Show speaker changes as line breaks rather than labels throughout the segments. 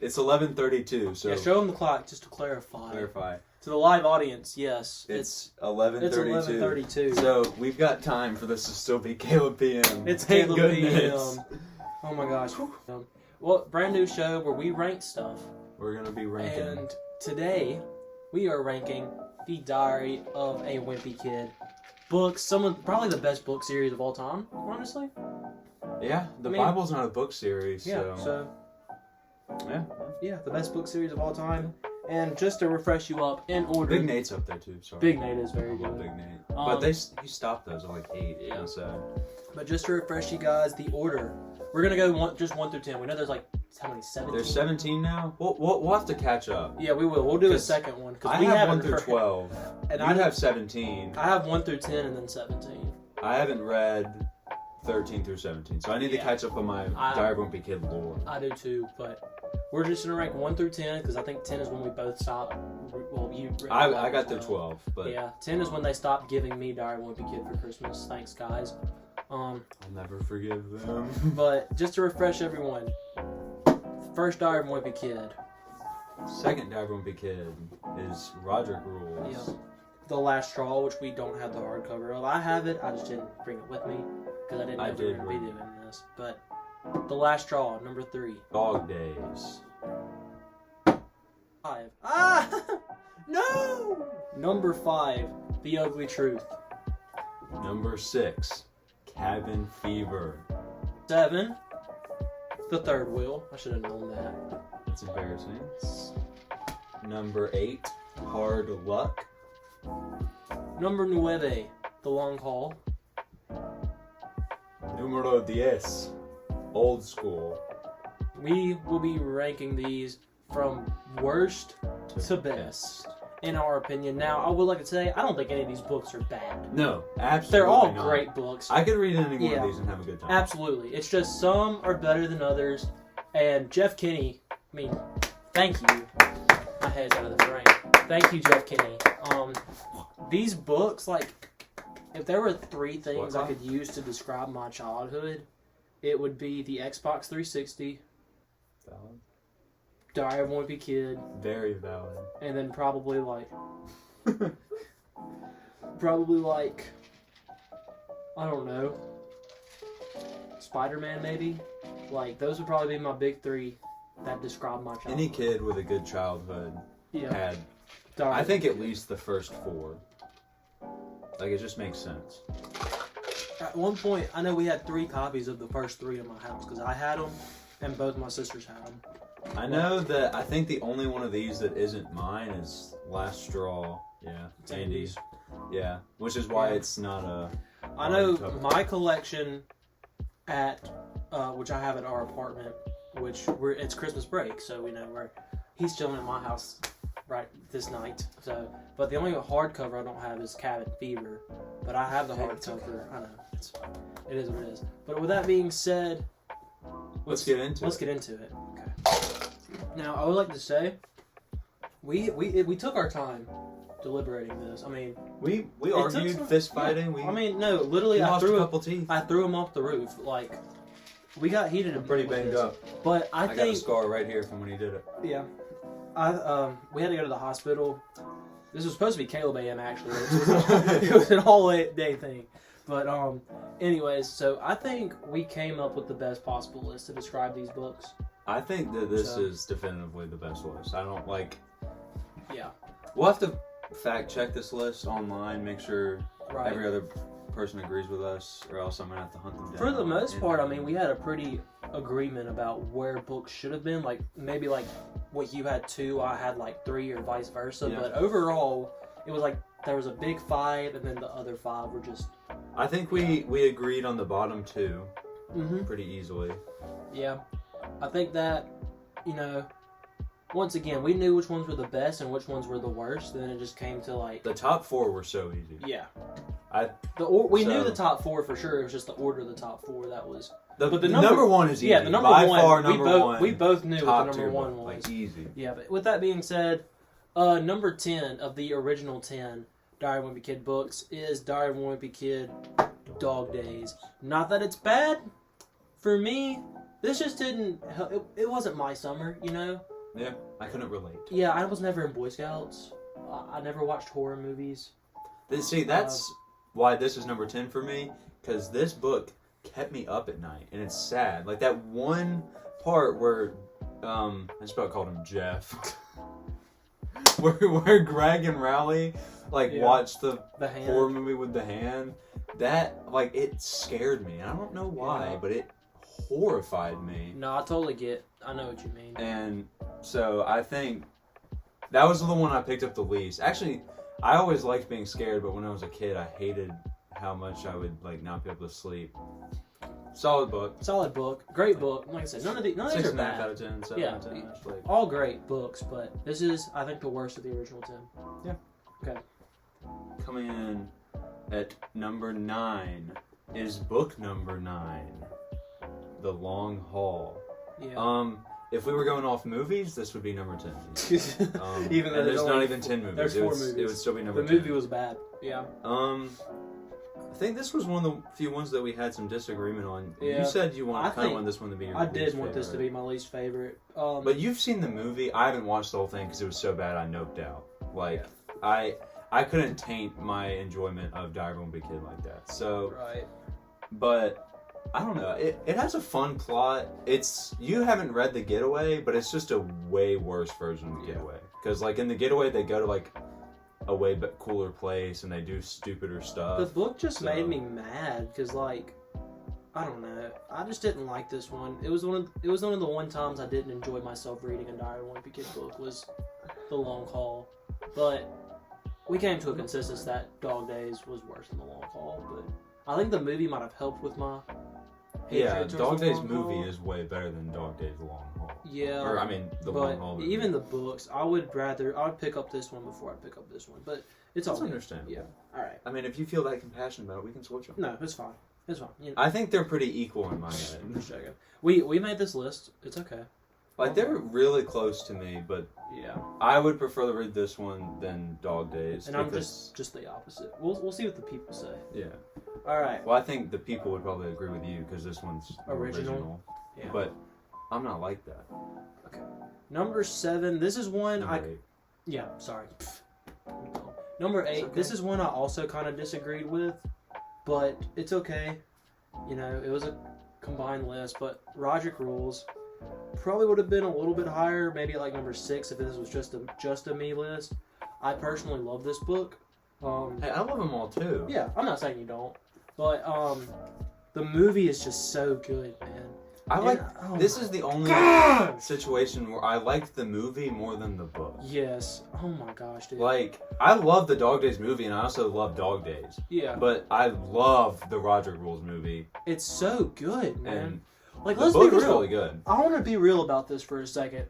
It's 11:32, so...
Yeah, show them the clock just to clarify.
Clarify.
To the live audience, yes.
It's 11:32.
It's 11:32.
So we've got time for this to still be Caleb P.M.
It's
Thank
Caleb
goodness.
P.M. Oh my gosh. Well, brand new show where we rank stuff.
We're going to be ranking.
And today, we are ranking The Diary of a Wimpy Kid. Books, probably the best book series of all time, honestly.
Yeah, the Bible's not a book series,
yeah,
so...
Yeah, the best book series of all time. And just to refresh you up, in order...
Big Nate's up there, too, sorry.
Big Nate is very
I love
good.
Big Nate. But he stopped those at like 8,
yeah.
So...
But just to refresh you guys, the order. We're going to go just 1 through 10. We know there's like, how many, 17?
There's 17 now? We'll have to catch up.
Yeah, we will. We'll do a second one.
I have 1 through 12. And you have 17.
I have 1 through 10 and then 17.
I haven't read 13 through 17, so I need to catch up on my Diary of a Wimpy Kid lore.
I do too, but we're just going to rank 1 through 10 because I think 10 is when we both stop. Well,
I got through 12, but...
Yeah, 10 is when they stopped giving me Diary of a Wimpy Kid for Christmas. Thanks, guys.
I'll never forgive them.
But just to refresh everyone, first Diary of a Wimpy Kid.
Second Diary of a Wimpy Kid is Roderick Rules.
Yeah. The Last Straw, which we don't have the hardcover of. I have it, I just didn't bring it with me because I didn't know we were going to be doing this. But The Last Straw, number 3.
Dog Days.
5. Ah! No! Number 5, The Ugly Truth.
Number 6, Cabin Fever.
7, The Third Wheel. I should have known that.
That's embarrassing. Number 8, Hard Luck.
Number 9, The Long Haul.
Numero 10, Old School.
We will be ranking these from worst to best, in our opinion. Now, I would like to say, I don't think any of these books are bad.
No, absolutely
They're all
not.
great books.
I could read any one of these and have a good time.
Absolutely. It's just some are better than others. And Jeff Kinney, I mean, thank you. My head's out of the frame. Thank you, Jeff Kinney. These books, like, if there were 3 things I could use to describe my childhood, it would be the Xbox 360,
Valid.
Diary of a Wimpy Kid.
Very valid.
And then probably like, I don't know, Spider-Man maybe? Like, those would probably be my big 3 that describe my childhood.
Any kid with a good childhood had, I think, at least the first 4. Like, it just makes sense.
At one point, I know we had 3 copies of the first 3 in my house, because I had them, and both my sisters had them.
I know that I think the only one of these that isn't mine is Last Straw. Yeah, Andy's. Yeah, which is why it's not a...
I know my collection at, which I have at our apartment, which it's Christmas break, so we know he's chilling at my house right this night. So, but the only hardcover I don't have is Cabin Fever, but I have the hardcover. I know it is what it is. But with that being said,
let's get into
it. Okay. Now, I would like to say we took our time deliberating this. I mean,
we argued, fist fighting.
Literally, I threw
a couple teeth.
I threw him off the roof. Like, we got heated and
pretty banged up.
But I
got a scar right here from when he did it.
Yeah. We had to go to the hospital. This was supposed to be Caleb P.M. actually. It was an all-day thing. But anyways, so I think we came up with the best possible list to describe these books.
I think that this is definitively the best list. I don't like...
Yeah.
We'll have to fact check this list online, make sure every other person agrees with us, or else I'm going to have to hunt them down.
For the most part, I mean, we had a pretty agreement about where books should have been. Like, maybe like what you had 2, I had like 3, or vice versa. Yeah. But overall, it was like there was a big 5, and then the other 5 were just...
I think we agreed on the bottom 2 pretty easily.
Yeah. I think that, once again, we knew which ones were the best and which ones were the worst, and then it just came to like...
The top 4 were so easy.
Yeah. We knew the top 4 for sure. It was just the order of the top 4 that was... But the number 1 is easy. Yeah, the number by 1. Far, number 1. We both knew what the number 1 was.
Like, easy.
Yeah, but with that being said, number 10 of the original 10 Diary of a Wimpy Kid books is Diary of a Wimpy Kid Dog Days. Not that it's bad. For me, This just didn't. It wasn't my summer, you know.
Yeah, I couldn't relate.
Yeah, I was never in Boy Scouts. I never watched horror movies.
See, that's why this is number 10 for me, because this book kept me up at night, and it's sad. Like that one part where, I just about called him Jeff, where Greg and Rowley watched the horror movie with the hand. That it scared me. I don't know why, but it horrified me.
No, I totally get. I know what you mean.
And so I think that was the one I picked up the least. Actually, I always liked being scared, but when I was a kid, I hated how much I would not be able to sleep. Solid book. Great book. Like I said, none of these are 6.5
bad.
out of 10, 7 out of 10.
All great books, but this is, I think, the worst of the original 10.
Yeah.
Okay.
Coming in at number 9 is book number 9, The Long Haul.
Yeah.
If we were going off movies, this would be number 10.
Even though
there's not even 10 movies.
There's 4 movies.
It would still be number 10.
The movie was bad. Yeah.
I think this was one of the few ones that we had some disagreement on.
Yeah.
You said you want this one to be your least favorite.
I did want this to be my least favorite.
But you've seen the movie. I haven't watched the whole thing because it was so bad I noped out. I couldn't taint my enjoyment of Diary of a Wimpy Kid like that. So,
right.
But I don't know. It has a fun plot. You haven't read The Getaway, but it's just a way worse version of The Getaway. Because in The Getaway, they go to a way cooler place and they do stupider stuff.
The book just made me mad because I don't know. I just didn't like this one. It was one of the one times I didn't enjoy myself reading a Diary of a Wimpy Kid book was The Long Haul. But we came to a consensus that Dog Days was worse than The Long Haul. But I think the movie might have helped with my hatred towards
Dog
The
Days
Long
movie
Haul.
is way better than Dog Days Long Haul.
Yeah.
Or The Long Haul movie.
Even the books, I would pick up this one before I pick up this one. But it's all
understandable.
Yeah. All right.
I mean, if you feel that compassion about it, we can switch them.
No, it's fine. It's fine. You know.
I think they're pretty equal in my head.
We made this list. It's okay.
They're really close to me, but
yeah,
I would prefer to read this one than Dog Days.
And I'm just the opposite. We'll see what the people say.
Yeah.
All right.
Well, I think the people would probably agree with you because this one's original.
Yeah.
But I'm not like that.
Okay. Number 7. This is one
Number 8.
Yeah. Sorry. Number 8. Okay. This is one I also kind of disagreed with, but it's okay. You know, it was a combined list, but Roderick Rules probably would have been a little bit higher, maybe number 6 if this was just a me list. I personally love this book.
Hey, I love them all too.
Yeah, I'm not saying you don't, but the movie is just so good, man.
This is the only situation where I liked the movie more than the book.
Yes. Oh my gosh, dude.
I love the Dog Days movie, and I also love Dog Days.
Yeah.
But I love the Roderick Rules movie.
It's so good, man.
And
let's
book
be
is
real.
really good.
I want to be real about this for a second.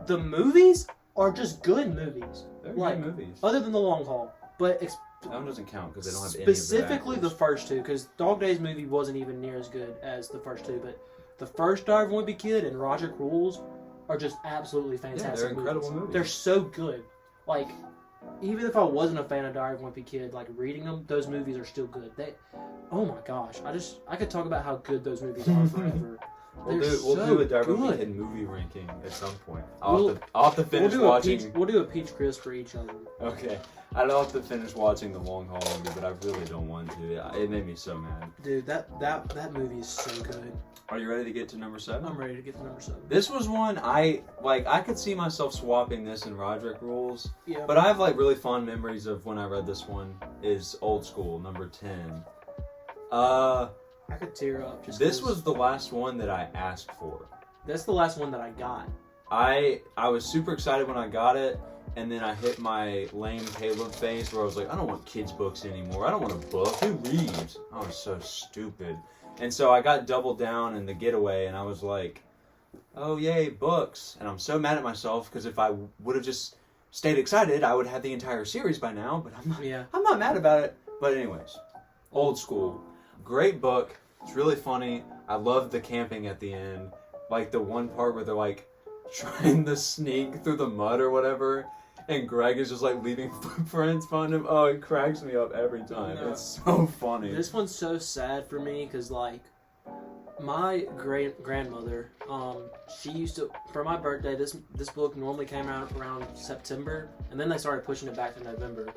The movies are just good movies.
They're good movies.
Other than The Long Haul. But
that one doesn't count because they don't have any
specifically
of the
the first 2, because Dog Days movie wasn't even near as good as the first 2, but the first Diary of a Wimpy Kid and Roderick Rules are just absolutely fantastic.
Yeah, they're incredible movies.
They're so good. Even if I wasn't a fan of Diary of a Wimpy Kid, reading them, those movies are still good. Oh my gosh, I could talk about how good those movies are forever.
We'll do a Diary of a Wimpy Kid movie ranking at some point. I'll have to finish watching.
We'll do a peach crisp for each of them.
Okay. I'd have to finish watching The Long Haul movie, but I really don't want to. It made me so mad.
Dude, that movie is so good.
Are you ready to get to number 7?
I'm ready to get to number 7.
This was one I could see myself swapping this and Roderick Rules.
Yeah.
But I have really fond memories of when I read this one. Is Old School, number 10.
I could tear up.
This was the last one that I asked for.
That's the last one that I got.
I was super excited when I got it, and then I hit my lame Caleb phase where I was like, I don't want kids' books anymore. I don't want a book. Who reads? I was so stupid. And so I got doubled down in The Getaway, and I was like, oh, yay, books. And I'm so mad at myself, because if I would have just stayed excited, I would have the entire series by now, but I'm not mad about it. But anyways, Old School. Great book. It's really funny. I love the camping at the end. The one part where they're, trying to sneak through the mud or whatever, and Greg is just leaving footprints behind him. Oh, it cracks me up every time. No. It's so funny.
This one's so sad for me because my grandmother, she used to, for my birthday, this book normally came out around September, and then they started pushing it back to November.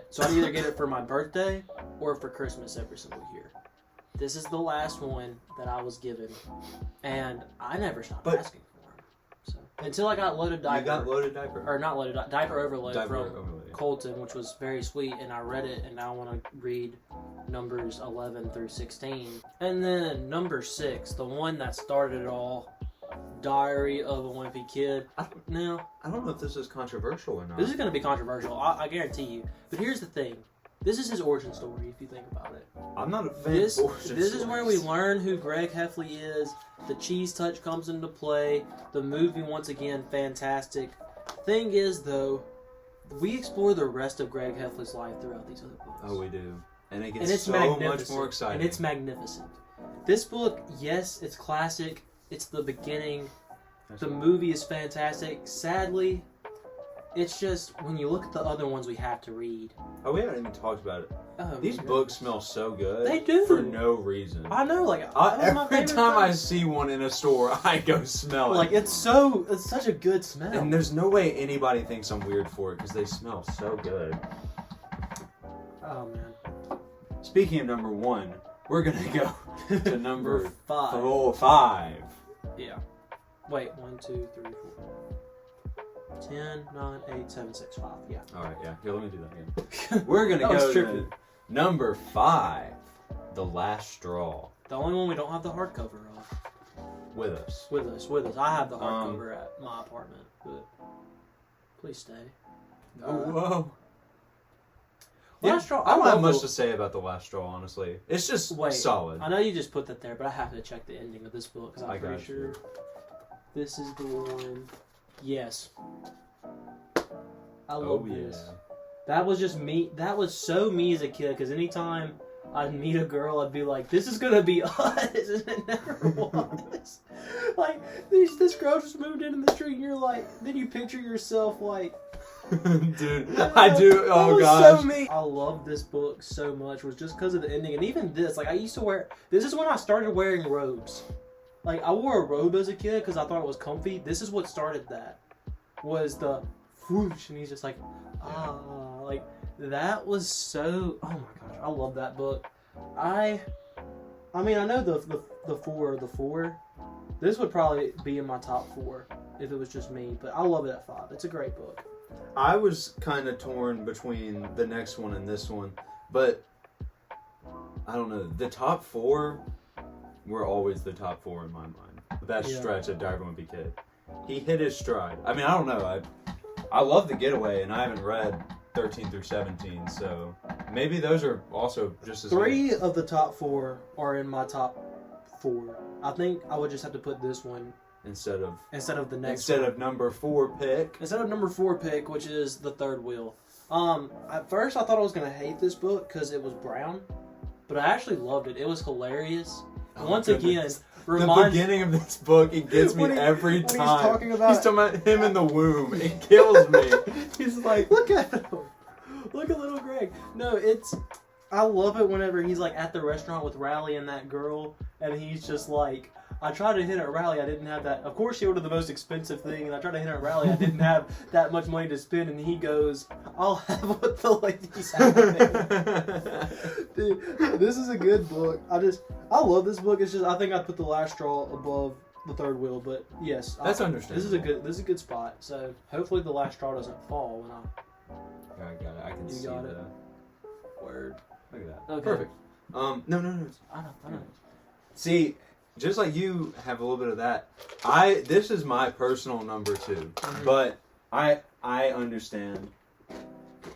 So I'd either get it for my birthday or for Christmas every single year. This is the last one that I was given, and I never stopped asking for them. So until I got Loaded Diaper.
You got Loaded Diaper?
Or not Loaded Diaper Overload
Diaper
from
Overload, yeah.
Colton, which was very sweet, and I read it, and now I want to read numbers 11 through 16. And then number 6, the one that started it all, Diary of a Wimpy Kid. Now,
I don't know if this is controversial or not.
this is going to be controversial, I guarantee you. But here's the thing. This is his origin story, if you think about it.
I'm not a fan
This
of origin
is where we
stories.
learn who Greg Heffley is. The cheese touch comes into play. The movie, once again, fantastic. Thing is, though, we explore the rest of Greg Heffley's life throughout these other books.
Oh, we do. And it
And
gets
it's
so
magnificent.
much more exciting.
And it's magnificent. This book, yes, it's classic. It's the beginning. The movie is fantastic. Sadly, it's just, when you look at the other ones we have to read.
Oh, we haven't even talked about it.
Oh,
These
my
books
goodness.
smell so good.
They do.
For no reason.
I know, like, one of my
Every
favorite
time I
things.
see one in a store, I go smell it.
Like, it's such a good smell.
And there's no way anybody thinks I'm weird for it because they smell so good.
Oh, man.
Speaking of number 1, we're gonna go to number
5.
5.
Yeah. Wait, 1, 2, 3, 4. 10, 9, 8, 7, 6, 5. Yeah.
All right, yeah. Here, let me do that again. We're gonna
That was
go
tricky.
to number 5, The Last Straw,
The only one we don't have the hardcover of.
with us.
With us. I have the hardcover at my apartment, but please stay.
Whoa.
Last Straw.
I don't have
love
much
the-
to say about The Last Straw, honestly. It's just
Wait,
solid.
I know you just put that there, but I have to check the ending of this book because
I
I'm pretty
got
sure
you.
this is the one. Yes. I love
Oh, yeah.
this. That was just me. That was so me as a kid, because anytime I'd meet a girl, I'd be like, this is going to be us, and it never was. Like, this girl just moved into the street, and you're like, then you picture yourself like,
Dude, I do.
That
Oh,
was
gosh.
so me. I love this book so much, was just because of the ending, and even this, like, I used to wear, this is when I started wearing robes. Like, I wore a robe as a kid because I thought it was comfy. This is what started that, was the whoosh, and he's just like, like, that was so, oh my gosh, I love that book. I mean, I know the four, this would probably be in my top 4 if it was just me, but I love it at 5. It's a great book.
I was kind of torn between the next one and this one, but I don't know. The top 4 were always the top 4 in my mind. That stretch of Diary of a Wimpy Kid. He hit his stride. I mean, I don't know. I love The Getaway, and I haven't read 13 through 17, so maybe those are also just as
3
good.
of the top 4 are in my top 4. I think I would just have to put this one
Instead of
the next one.
of number 4 pick.
Instead of number 4 pick, which is The Third Wheel. At first I thought I was going to hate this book because it was brown, but I actually loved it. It was hilarious.
Oh,
Once
goodness.
again,
The
reminds
beginning of this book, it gets me every
when
time.
he's talking about
him in the womb. It kills me.
He's like, look at him. Look at little Greg. No, I love it whenever he's like at the restaurant with Riley and that girl, and he's just like, I tried to hit at Riley, I didn't have that. Of course, she ordered the most expensive thing, and I tried to hit at Riley, I didn't have that much money to spend, and he goes, I'll have what the ladies have. Dude, this is a good book. I love this book. It's just, I think I'd put The Last Straw above The Third Wheel, but yes.
That's understandable.
This is a good spot, so hopefully The Last Straw doesn't fall when
I got it. I can see
got
the
it. Word.
Look at that.
Okay.
Perfect. No.
I know.
See, just like you have a little bit of that, this is my personal number 2.
Mhm.
But I understand.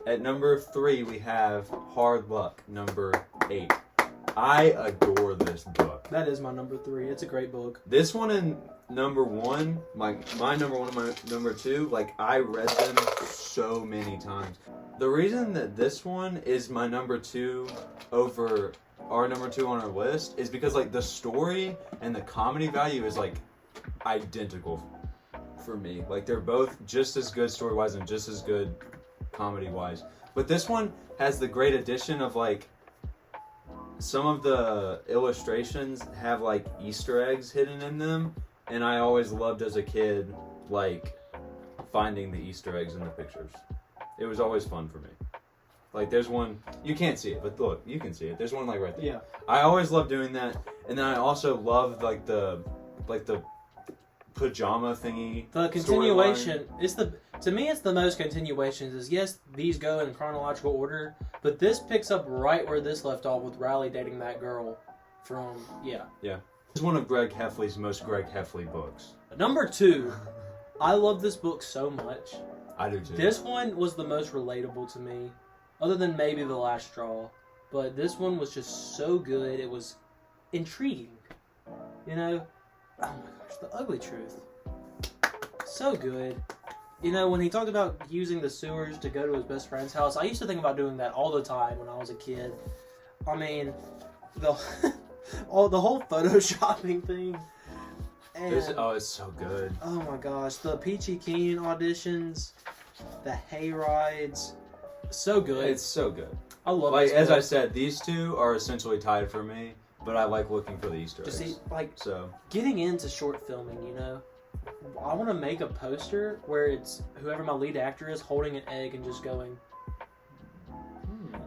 At number 3 we have Hard Luck, number 8. I adore this book.
That is my number 3. It's a great book.
This one and number 1, like my number 1 and my number 2, like I read them so many times. The reason that this one is my number 2 over our number 2 on our list is because like the story and the comedy value is like identical for me. Like they're both just as good story-wise and just as good comedy-wise. But this one has the great addition of like some of the illustrations have like Easter eggs hidden in them, and I always loved as a kid like finding the Easter eggs in the pictures. It was always fun for me. Like there's one, you can't see it, but look, you can see it. There's one like right there.
Yeah.
I always loved doing that, and then I also loved like the pajama thingy.
The continuation to me it's the most continuations. Is yes, these go in chronological order, but this picks up right where this left off with Riley dating that girl from
Yeah. It's one of Greg Heffley's most Greg Heffley books.
Number 2. I love this book so much.
I do too.
This one was the most relatable to me, other than maybe The Last Straw. But this one was just so good. It was intriguing. You know? Oh my gosh, The Ugly Truth. So good. You know, when he talked about using the sewers to go to his best friend's house, I used to think about doing that all the time when I was a kid. I mean, the whole photoshopping thing. And,
it's so good.
oh my gosh, the Peachy Keen auditions, the hay rides, so good.
It's so good.
I love
Like
this
as
book.
I said, these two are essentially tied for me, but I like looking for the Easter eggs.
Just see, like
So
getting into short filming, you know, I want to make a poster where it's whoever my lead actor is holding an egg and just going.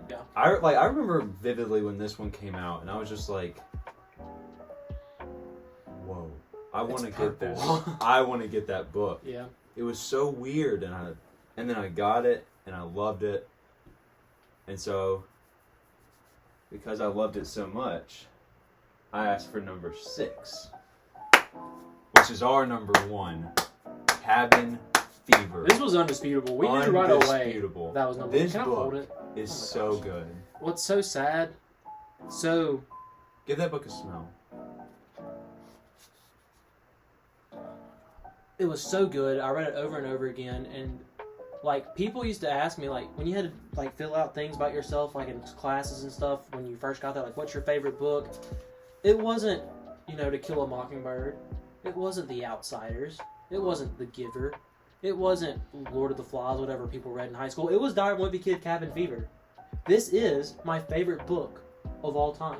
Yeah.
I remember vividly when this one came out, and I was just like, "Whoa, I want to get this. I want to get that book."
Yeah.
It was so weird, and then I got it, and I loved it, and so because I loved it so much, I asked for number 6, which is our number 1, Cabin Fever.
This was undisputable. We knew right away
Undisputable.
that was number 1.
This
Can I hold
book
it?
is
Oh my
so
gosh.
good.
What's so sad? So
Give that book a smell.
it was so good. I read it over and over again, and like people used to ask me, like when you had to like fill out things about yourself, like in classes and stuff, when you first got there, like what's your favorite book? It wasn't, To Kill a Mockingbird. It wasn't The Outsiders. It wasn't The Giver. It wasn't Lord of the Flies, whatever people read in high school. It was Diary of a Wimpy Kid, Cabin Fever. This is my favorite book of all time.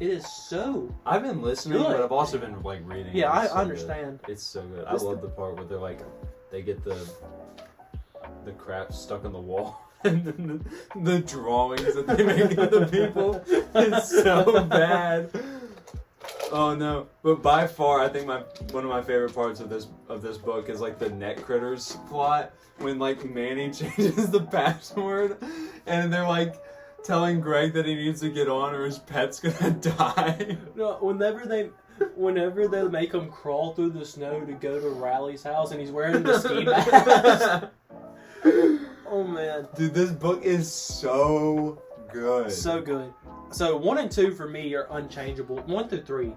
It is so
I've been listening,
good.
but I've also been like reading.
Yeah,
It's
I
so
understand.
Good. It's so good.
This
I love the part where they're like, they get the crap stuck on the wall, and then the drawings that they make of the people. It's so bad. Oh no! But by far, I think one of my favorite parts of this book is like the neck critters plot, when like Manny changes the password, and they're like telling Greg that he needs to get on or his pet's gonna die.
No, whenever they make him crawl through the snow to go to Riley's house, and he's wearing the ski mask. Oh man,
Dude, this book is so good.
so good. So 1 and 2 for me are unchangeable. 1 through 3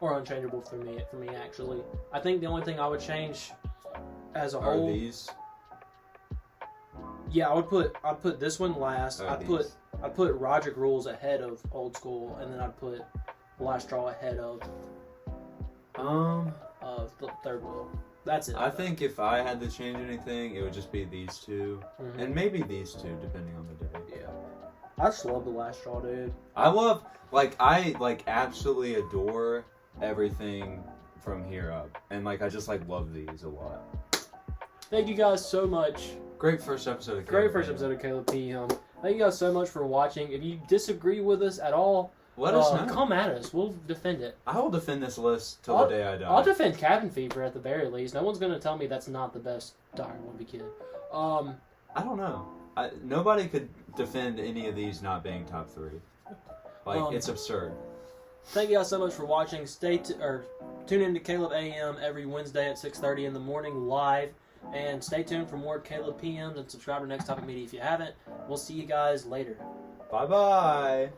are unchangeable for me actually. I think the only thing I would change as a
Are
whole.
these?
Yeah, I'd put this one last.
Are
I'd
these?
put Roger Rules ahead of Old School, and then I'd put Last Straw ahead of the Third Wheel. That's it.
I think if I had to change anything, it would just be these two,
Mhm.
and maybe these two, depending on the day.
Yeah. I just love The Last Straw, dude.
I absolutely adore everything from here up, and I just love these a lot.
Thank you guys so much.
Great first episode of
Great
Caleb
first
P.M.
episode of Caleb P.M. Thank you guys so much for watching. If you disagree with us at all,
Let us know.
come at us. We'll defend it.
I will defend this list till the day I die.
I'll defend Cabin Fever at the very least. No one's going to tell me that's not the best Diary of a Wimpy Kid.
I don't know. Nobody could defend any of these not being top 3. It's absurd.
Thank you guys so much for watching. Tune in to Caleb A.M. every Wednesday at 6:30 in the morning live. And stay tuned for more Caleb PMs and subscribe to Next Topic Media if you haven't. We'll see you guys later.
Bye-bye.